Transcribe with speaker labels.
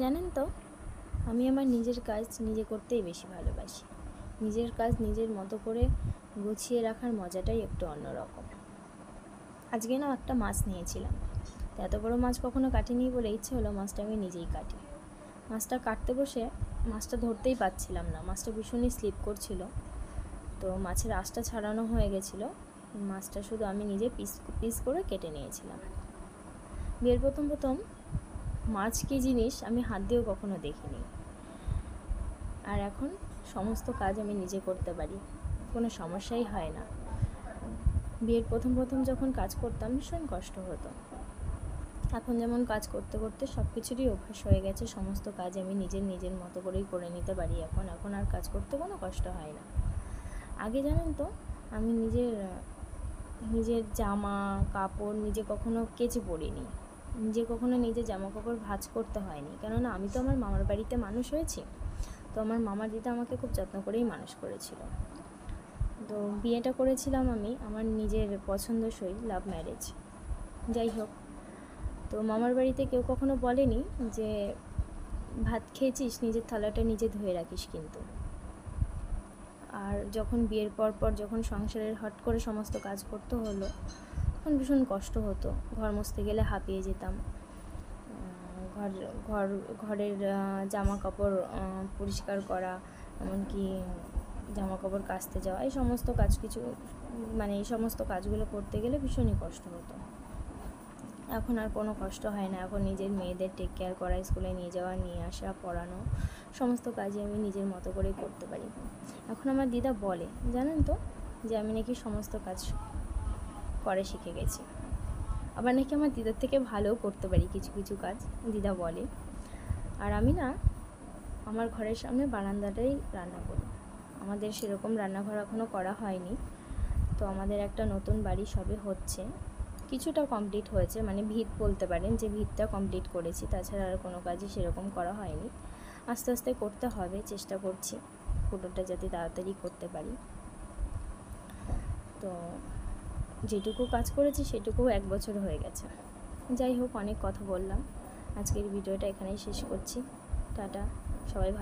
Speaker 1: জানেন তো, আমি আমার নিজের কাজ নিজে করতেই বেশি ভালোবাসি। নিজের কাজ নিজের মতো করে গুছিয়ে রাখার মজাটাই একটু অন্যরকম। আজকে না একটা মাছ নিয়েছিলাম, তো এত বড় মাছ কখনো কাটিনি বলে ইচ্ছে হলো মাছটা আমি নিজেই কাটি। মাছটা কাটতে বসে মাছটা ধরতেই পারছিলাম না, মাছটা ভীষণই স্লিপ করছিল। তো মাছের আঁশটা ছাড়ানো হয়ে গেছিলো, মাছটা শুধু আমি নিজে পিস পিস করে কেটে নিয়েছিলাম। বিয়ের প্রথম প্রথম মাছ কী জিনিস আমি হাত দিয়েও কখনো দেখিনি, আর এখন সমস্ত কাজ আমি নিজে করতে পারি, কোনো সমস্যাই হয় না। বিয়ের প্রথম প্রথম যখন কাজ করতাম ভীষণ কষ্ট হতো, এখন যেমন কাজ করতে করতে সব কিছুরই অভ্যাস হয়ে গেছে। সমস্ত কাজ আমি নিজের মতো করেই করে নিতে পারি এখন আর কাজ করতে কোনো কষ্ট হয় না। আগে জানেন তো, আমি নিজের জামা কাপড় নিজে কখনো কেচে পরিনি, কখনো নিজের জামা কাপড় ভাঁজ করতে হয়নি, কেননা আমি তো আমার মামার বাড়িতে মানুষ হয়েছি। তো আমার মামার দিদা আমাকে খুব যত্ন করেই মানুষ করেছিল। তো বিয়েটা করেছিলাম আমি আমার নিজের পছন্দসই, লাভ ম্যারেজ। যাই হোক, তো মামার বাড়িতে কেউ কখনো বলেনি যে ভাত খেয়েছিস নিজের থালাটা নিজে ধুয়ে রাখিস কিন্তু। আর যখন বিয়ের পর যখন সংসারের হট করে সমস্ত কাজ করতে হলো, তখন ভীষণ কষ্ট হতো। ঘর মুছতে গেলে হাঁপিয়ে যেতাম, ঘরের জামা কাপড় পরিষ্কার করা, এমনকি জামা কাপড় কাচতে যাওয়া, এই সমস্ত এই সমস্ত কাজগুলো করতে গেলে ভীষণই কষ্ট হতো। এখন আর কোনো কষ্ট হয় না, এখন নিজের মেয়েদের টেক কেয়ার করা, স্কুলে নিয়ে যাওয়া নিয়ে আসা পড়ানো, সমস্ত কাজই আমি নিজের মতো করেই করতে পারি। এখন আমার দিদা বলে, জানেন তো, যে আমি নাকি সমস্ত কাজ করে শিখে গেছি। আবার নাকি আমার দিদার থেকে ভালোও করতে পারি কিছু কিছু কাজ, দিদা বলে। আর আমি না আমার ঘরের সামনে বারান্দাটাই রান্না করি। আমাদের সেরকম রান্নাঘর এখনও করা হয়নি, তো আমাদের একটা নতুন বাড়ি সবে হচ্ছে, কিছুটা কমপ্লিট হয়েছে, মানে ভিত বলতে পারেন যে ভিতটা কমপ্লিট করেছি, তাছাড়া আর কোনো কাজই সেরকম করা হয়নি। আস্তে আস্তে করতে হবে, চেষ্টা করছি পুরোটা যাতে তাড়াতাড়ি করতে পারি। তো যেটুকু কাজ করেছি সেটুকু 1 বছর হয়ে গেছে। যাই হোক, অনেক কথা বললাম, আজকের ভিডিওটা এখানেই শেষ করছি। টাটা, সবাই ভালো।